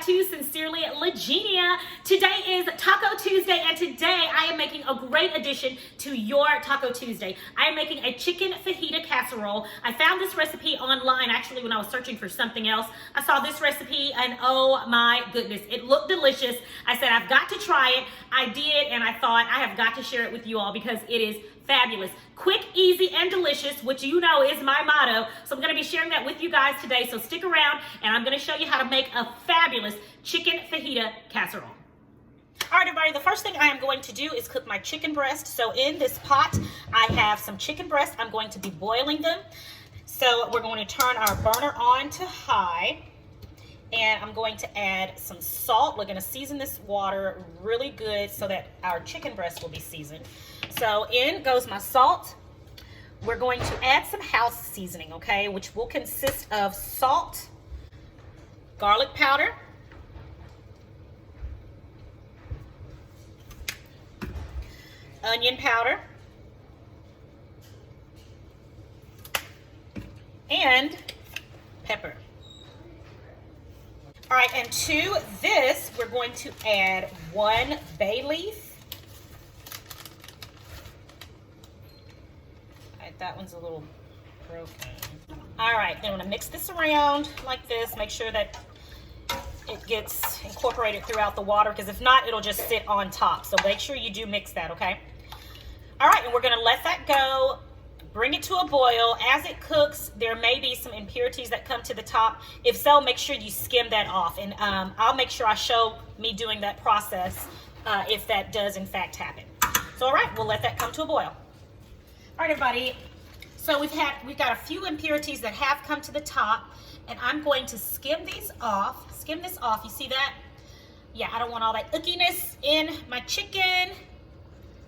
to Sincerely Legenia. Today is Taco Tuesday, and today I am making a great addition to your Taco Tuesday. I am making a chicken fajita casserole. I found this recipe online actually when I was searching for something else. I saw this recipe and oh my goodness, it looked delicious. I said I've got to try it. I did, and I thought I have got to share it with you all because it is fabulous. Quick, easy, and delicious, which you know is my motto. So I'm going to be sharing that with you guys today. So stick around, and I'm going to show you how to make a fabulous chicken fajita casserole. All right, everybody, the first thing I am going to do is cook my chicken breast. So in this pot, I have some chicken breast. I'm going to be boiling them. So we're going to turn our burner on to high. And I'm going to add some salt. We're going to season this water really good so that our chicken breast will be seasoned. So in goes my salt. We're going to add some house seasoning, okay, which will consist of salt, garlic powder, onion powder, and pepper. All right, and to this, we're going to add 1 bay leaf. All right, that one's a little broken. All right, then I'm gonna mix this around like this. Make sure that it gets incorporated throughout the water, because if not, it'll just sit on top. So make sure you do mix that, okay? All right, and we're gonna let that go. Bring it to a boil. As it cooks, there may be some impurities that come to the top. If so, make sure you skim that off. And I'll make sure I show me doing that process if that does in fact happen. So, all right, we'll let that come to a boil. All right, everybody. So we've got a few impurities that have come to the top, and I'm going to skim these off. Skim this off. You see that? Yeah, I don't want all that ickiness in my chicken.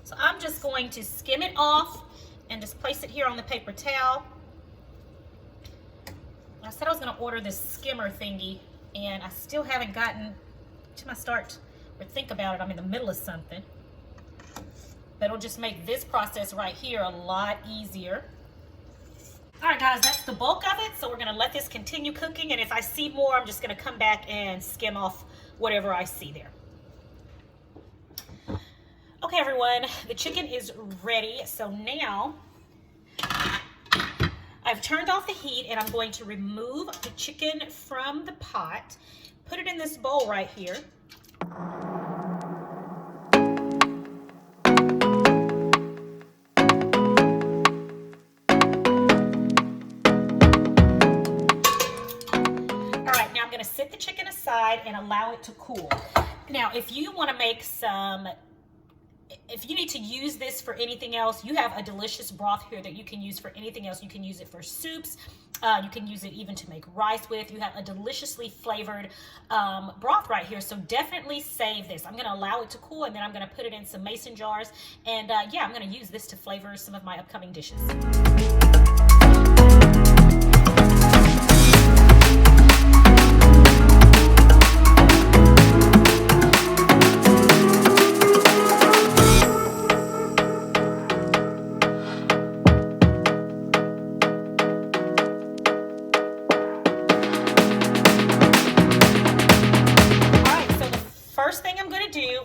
So I'm just going to skim it off and just place it here on the paper towel. I said I was gonna order this skimmer thingy, and I still haven't gotten to my start or think about it. I'm in the middle of something. But it'll just make this process right here a lot easier. All right, guys, that's the bulk of it. So we're gonna let this continue cooking, and if I see more, I'm just gonna come back and skim off whatever I see there. Okay, everyone, the chicken is ready. So now I've turned off the heat, and I'm going to remove the chicken from the pot, put it in this bowl right here. All right, now I'm going to set the chicken aside and allow it to cool. Now, if you want to make if you need to use this for anything else, you have a delicious broth here that you can use for anything else. You can use it for soups. You can use it even to make rice with. You have a deliciously flavored broth right here. So definitely save this. I'm going to allow it to cool, and then I'm going to put it in some mason jars. And yeah, I'm going to use this to flavor some of my upcoming dishes.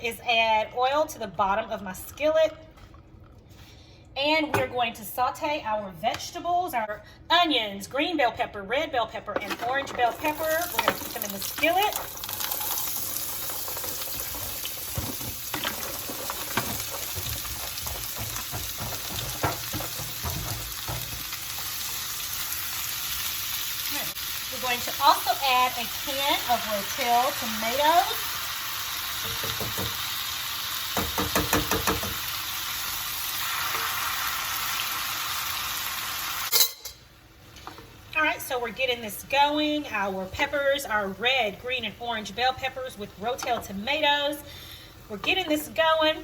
Is add oil to the bottom of my skillet, and we're going to saute our vegetables, our onions, green bell pepper, red bell pepper, and orange bell pepper. We're going to put them in the skillet. We're going to also add a can of Rotel tomatoes. All right, so we're getting this going. Our peppers, our red, green, and orange bell peppers with Rotel tomatoes. We're getting this going.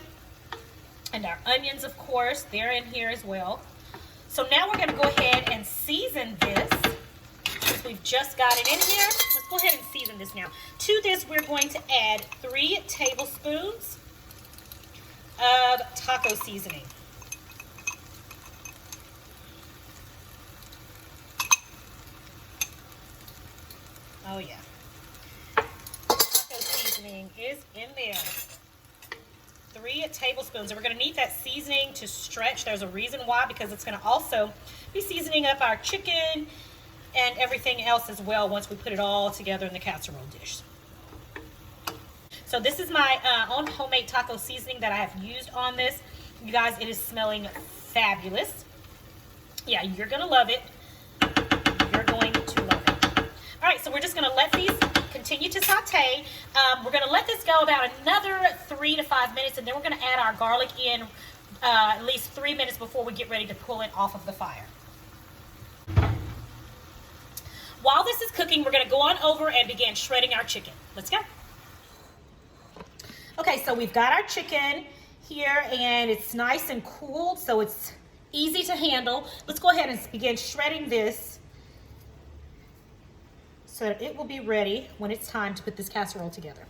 And our onions, of course, they're in here as well. So now we're gonna go ahead and season this. Since we've just got it in here, let's go ahead and season this now. To this, we're going to add 3 tablespoons of taco seasoning. Oh yeah. is in there. 3 tablespoons. And we're going to need that seasoning to stretch. There's a reason why, because it's going to also be seasoning up our chicken and everything else as well once we put it all together in the casserole dish. So this is my own homemade taco seasoning that I have used on this. You guys, it is smelling fabulous. Yeah, you're going to love it. You're going to love it. All right, so we're just going to let these continue to saute. We're going to let this go about another 3 to 5 minutes, and then we're going to add our garlic in at least 3 minutes before we get ready to pull it off of the fire. While this is cooking, we're going to go on over and begin shredding our chicken. Let's go. Okay, so we've got our chicken here, and it's nice and cooled, so it's easy to handle. Let's go ahead and begin shredding this so that it will be ready when it's time to put this casserole together.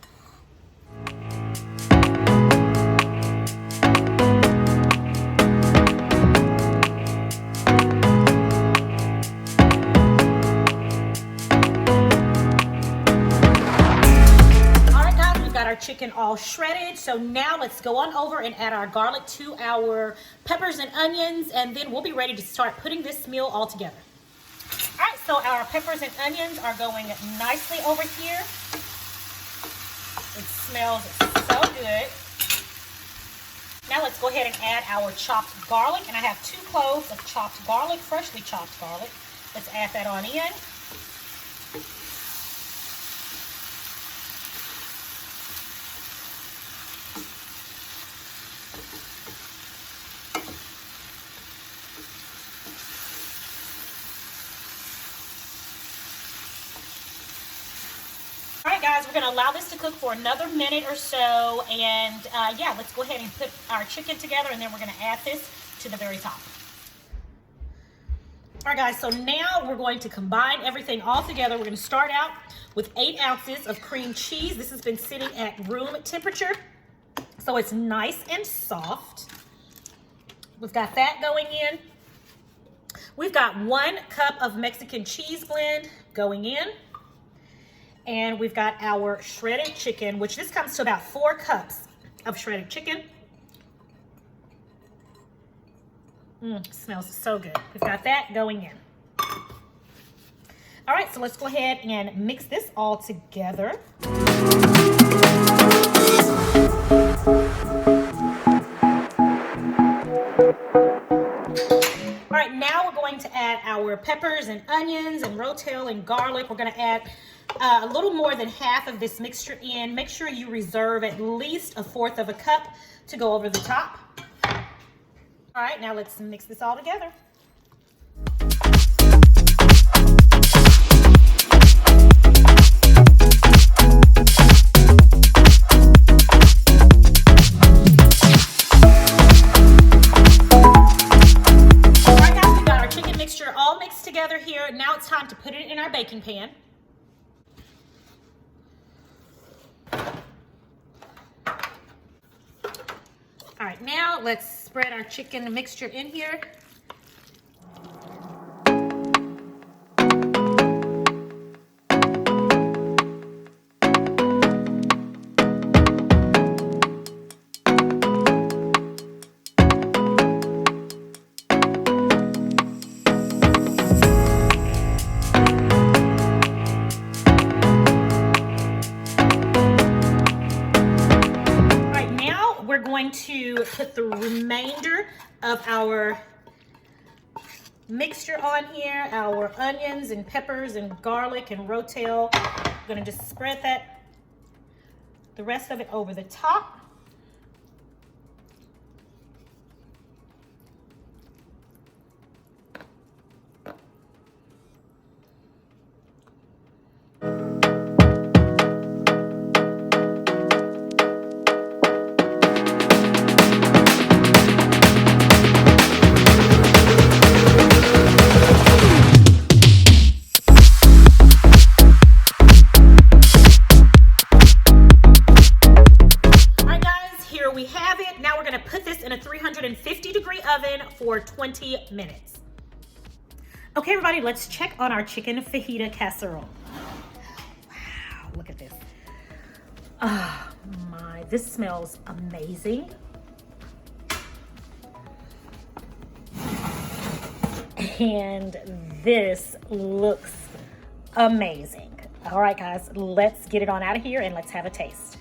Our chicken all shredded, so now let's go on over and add our garlic to our peppers and onions, and then we'll be ready to start putting this meal all together. All right, so our peppers and onions are going nicely over here. It smells so good. Now let's go ahead and add our chopped garlic, and I have 2 cloves of chopped garlic, freshly chopped garlic. Let's add that on in. Guys, we're going to allow this to cook for another minute or so, and yeah, let's go ahead and put our chicken together, and then we're going to add this to the very top. All right, guys, so now we're going to combine everything all together. We're going to start out with 8 ounces of cream cheese. This has been sitting at room temperature, so it's nice and soft. We've got that going in. We've got 1 cup of Mexican cheese blend going in. And we've got our shredded chicken, which this comes to about 4 cups of shredded chicken. Smells so good. We've got that going in. All right, so let's go ahead and mix this all together. All right, now we're going to add our peppers and onions and rotel and garlic. We're going to add a little more than half of this mixture in. Make sure you reserve at least 1/4 of a cup to go over the top. All right, now let's mix this all together. All right, guys, we've got our chicken mixture all mixed together here. Now it's time to put it in our baking pan. All right, now let's spread our chicken mixture in here. To put the remainder of our mixture on here, our onions and peppers and garlic and rotel. I'm going to just spread that, the rest of it over the top. In a 350-degree oven for 20 minutes. Okay, everybody, let's check on our chicken fajita casserole. Wow, look at this. Oh my, this smells amazing. And this looks amazing. All right, guys, let's get it on out of here and let's have a taste.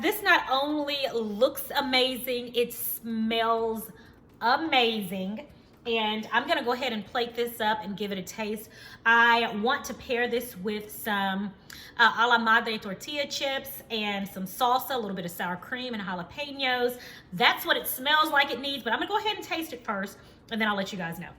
This not only looks amazing, it smells amazing. And I'm gonna go ahead and plate this up and give it a taste. I want to pair this with some a la madre tortilla chips and some salsa, a little bit of sour cream and jalapenos. That's what it smells like it needs, but I'm gonna go ahead and taste it first, and then I'll let you guys know.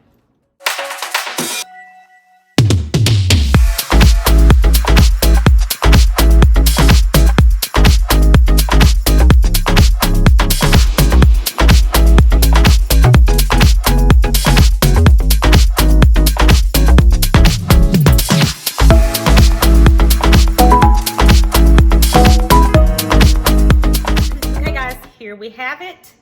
We have it,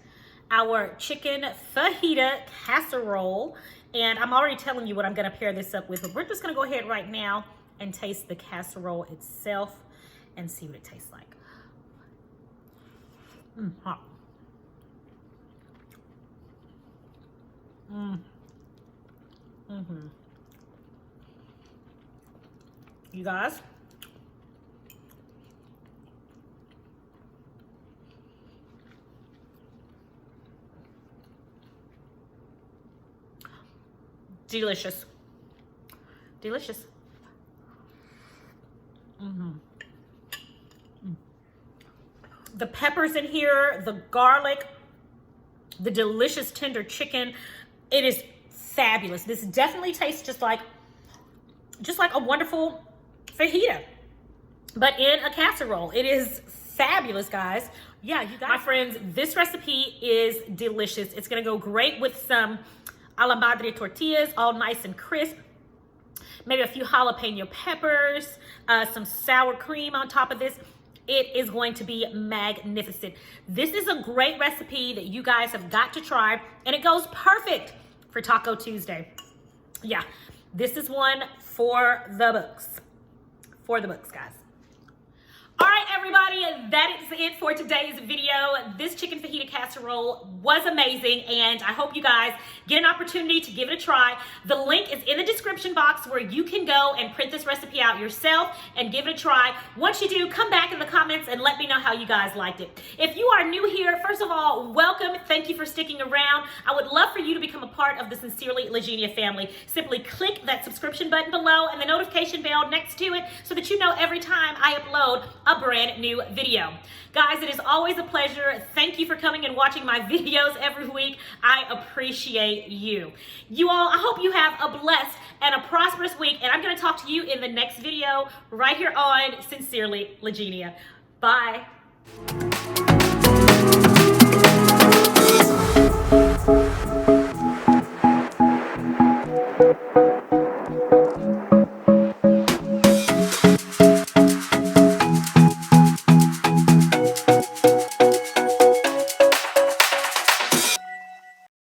our chicken fajita casserole, and I'm already telling you what I'm going to pair this up with, but we're just going to go ahead right now and taste the casserole itself and see what it tastes like. Hot. You guys, delicious. Delicious. The peppers in here, the garlic, the delicious tender chicken. It is fabulous. This definitely tastes just like a wonderful fajita, but in a casserole. It is fabulous, guys. Yeah, you guys. My friends, this recipe is delicious. It's gonna go great with some a la madre tortillas, all nice and crisp. Maybe a few jalapeno peppers, some sour cream on top of this. It is going to be magnificent. This is a great recipe that you guys have got to try, and it goes perfect for Taco Tuesday. Yeah, this is one for the books. For the books, guys. All right, everybody, that is it for today's video. This chicken fajita casserole was amazing, and I hope you guys get an opportunity to give it a try. The link is in the description box where you can go and print this recipe out yourself and give it a try. Once you do, come back in the comments and let me know how you guys liked it. If you are new here, first of all, welcome. Thank you for sticking around. I would love for you to become a part of the Sincerely Legenia family. Simply click that subscription button below and the notification bell next to it so that you know every time I upload a brand new video. Guys, it is always a pleasure. Thank you for coming and watching my videos every week. I appreciate you. You all, I hope you have a blessed and a prosperous week, and I'm going to talk to you in the next video right here on Sincerely Legenia. Bye.